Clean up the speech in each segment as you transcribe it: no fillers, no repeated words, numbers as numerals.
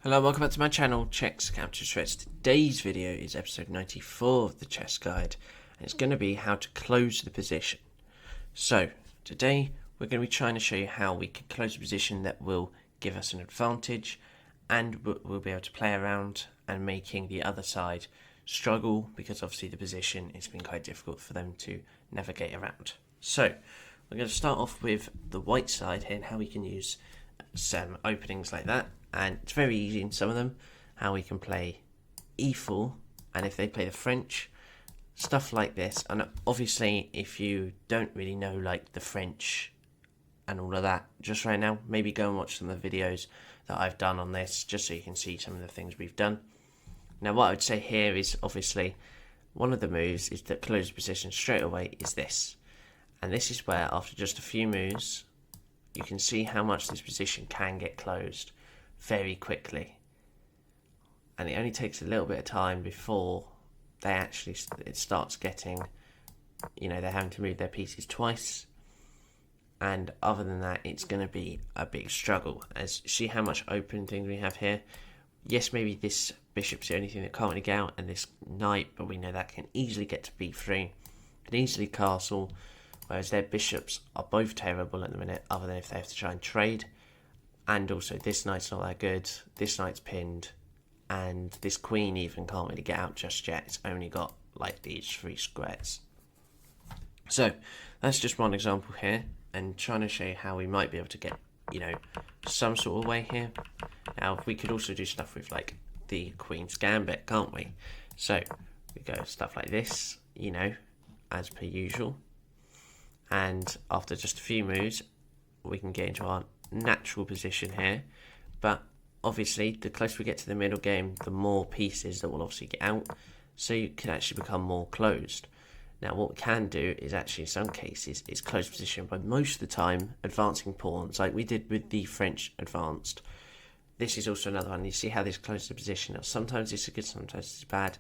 Hello, welcome back to my channel, chesscom. Today's video is episode 94 of the chess guide, and it's going to be how to close the position. So, today we're going to be trying to show you how we can close a position that will give us an advantage, and we'll be able to play around and making the other side struggle, because obviously the position has been quite difficult for them to navigate around. So, we're going to start off with the white side here and how we can use some openings like that. And it's very easy in some of them how we can play e4, and if they play the French, stuff like this. And obviously if you don't really know like the French and all of that just right now, maybe go and watch some of the videos that I've done on this just so you can see some of the things we've done. Now what I would say here is obviously one of the moves is that close position straight away is this, and this is where after just a few moves you can see how much this position can get closed very quickly, and it only takes a little bit of time before they actually it starts getting, you know, they're having to move their pieces twice, and other than that it's going to be a big struggle. As see how much open things we have here. Yes, maybe this bishop's the only thing that can't really get out, and this knight, but we know that can easily get to b3, can easily castle, whereas their bishops are both terrible at the minute other than if they have to try and trade. And also this knight's not that good, this knight's pinned, and this queen even can't really get out just yet. It's only got like these 3 squares. So that's just one example here, and trying to show you how we might be able to get, you know, some sort of way here. Now we could also do stuff with like the Queen's Gambit, can't we? So we go stuff like this, you know, as per usual, and after just a few moves we can get into our natural position here. But obviously the closer we get to the middle game, the more pieces that will obviously get out, so you can actually become more closed. Now what we can do is actually in some cases is close position by most of the time advancing pawns, like we did with the French advanced. This is also another one. You see how this closes the position. Now sometimes it's good, sometimes it's bad.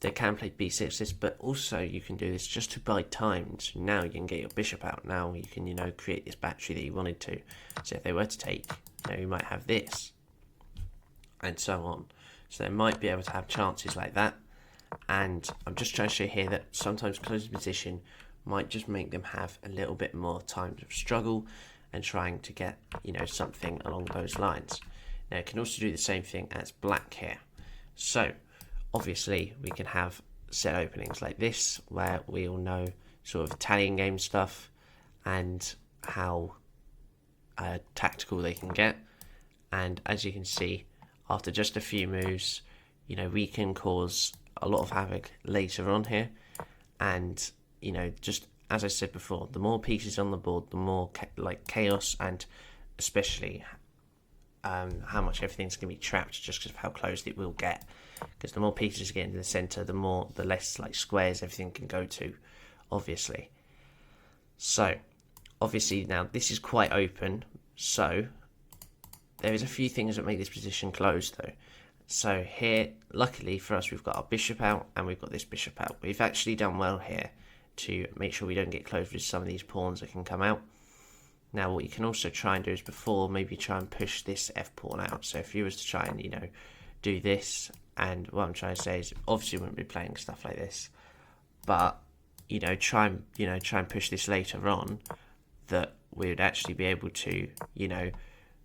They can play b6, but also you can do this just to buy time. So now you can get your bishop out. Now you can, you know, create this battery that you wanted to. So if they were to take, you know, you might have this, and so on. So they might be able to have chances like that. And I'm just trying to show you here that sometimes closing position might just make them have a little bit more time to struggle and trying to get, you know, something along those lines. Now you can also do the same thing as black here. So obviously we can have set openings like this where we all know sort of Italian game stuff and how tactical they can get. And as you can see, after just a few moves, you know, we can cause a lot of havoc later on here. And, you know, just as I said before, the more pieces on the board, the more like chaos, and especially how much everything's going to be trapped just because of how close it will get. Because the more pieces get into the center, the less like squares everything can go to, obviously. So obviously now this is quite open, so there is a few things that make this position closed though. So here, luckily for us, we've got our bishop out and we've got this bishop out. We've actually done well here to make sure we don't get closed with some of these pawns that can come out. Now what you can also try and do is before, maybe try and push this f pawn out. So if you was to try and, you know, do this, and what I'm trying to say is obviously we wouldn't be playing stuff like this, but you know, try and push this later on, that we would actually be able to, you know,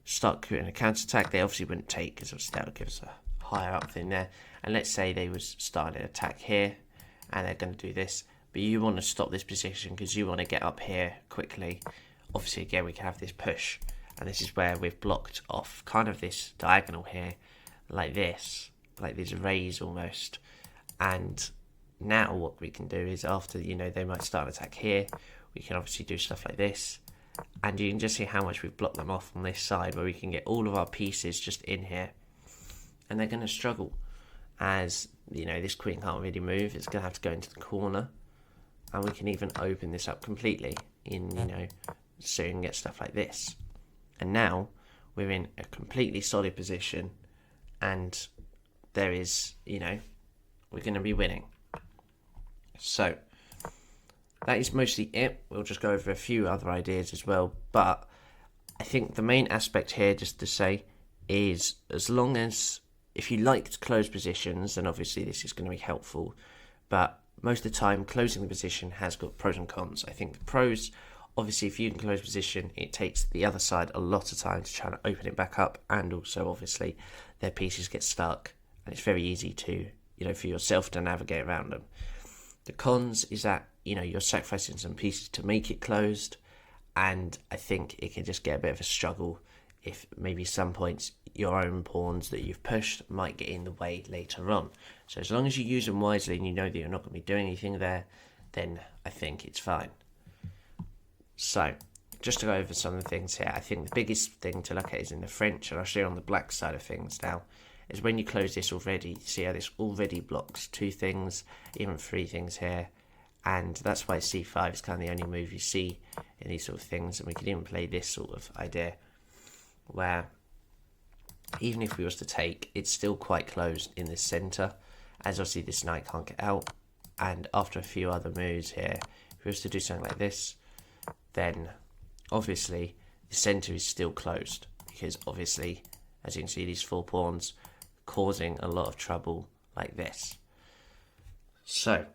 start creating a counter attack. They obviously wouldn't take, because obviously that would give us a higher up thing there. And let's say they was starting an attack here and they're going to do this, but you want to stop this position because you want to get up here quickly. Obviously again we can have this push, and this is where we've blocked off kind of this diagonal here like this, like these rays almost. And now what we can do is after, you know, they might start an attack here, we can obviously do stuff like this, and you can just see how much we've blocked them off on this side, where we can get all of our pieces just in here, and they're going to struggle. As you know, this queen can't really move, it's going to have to go into the corner, and we can even open this up completely in, you know, so you can get stuff like this. And now we're in a completely solid position, and there is, you know, we're going to be winning. So that is mostly it. We'll just go over a few other ideas as well, but I think the main aspect here, just to say, is as long as if you like closed positions, then obviously this is going to be helpful. But most of the time, closing the position has got pros and cons. I think the pros, obviously, if you can close position, it takes the other side a lot of time to try and open it back up, and also obviously their pieces get stuck, and it's very easy to, for yourself to navigate around them. The cons is that, you're sacrificing some pieces to make it closed, and I think it can just get a bit of a struggle if maybe some points your own pawns that you've pushed might get in the way later on. So as long as you use them wisely and you know that you're not going to be doing anything there, then I think it's fine. So, just to go over some of the things here, I think the biggest thing to look at is in the French, and I'll show you on the black side of things now, is when you close this already, see how this already blocks 2 things, even 3 things here, and that's why c5 is kind of the only move you see in these sort of things, and we can even play this sort of idea, where even if we was to take, it's still quite closed in the centre, as obviously this knight can't get out, and after a few other moves here, if we was to do something like this, then obviously the centre is still closed, because obviously, as you can see, these 4 pawns causing a lot of trouble like this. So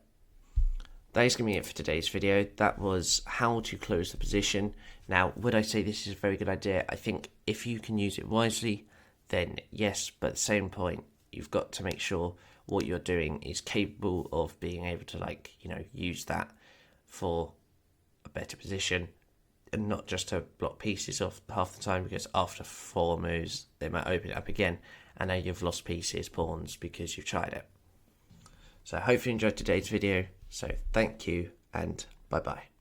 that is going to be it for today's video. That was how to close the position. Now, would I say this is a very good idea? I think if you can use it wisely, then yes, but at the same point, you've got to make sure what you're doing is capable of being able to, use that for a better position, and not just to block pieces off half the time, because after 4 moves, they might open it up again, and now you've lost pieces, pawns, because you've tried it. So I hope you enjoyed today's video. So thank you, and bye-bye.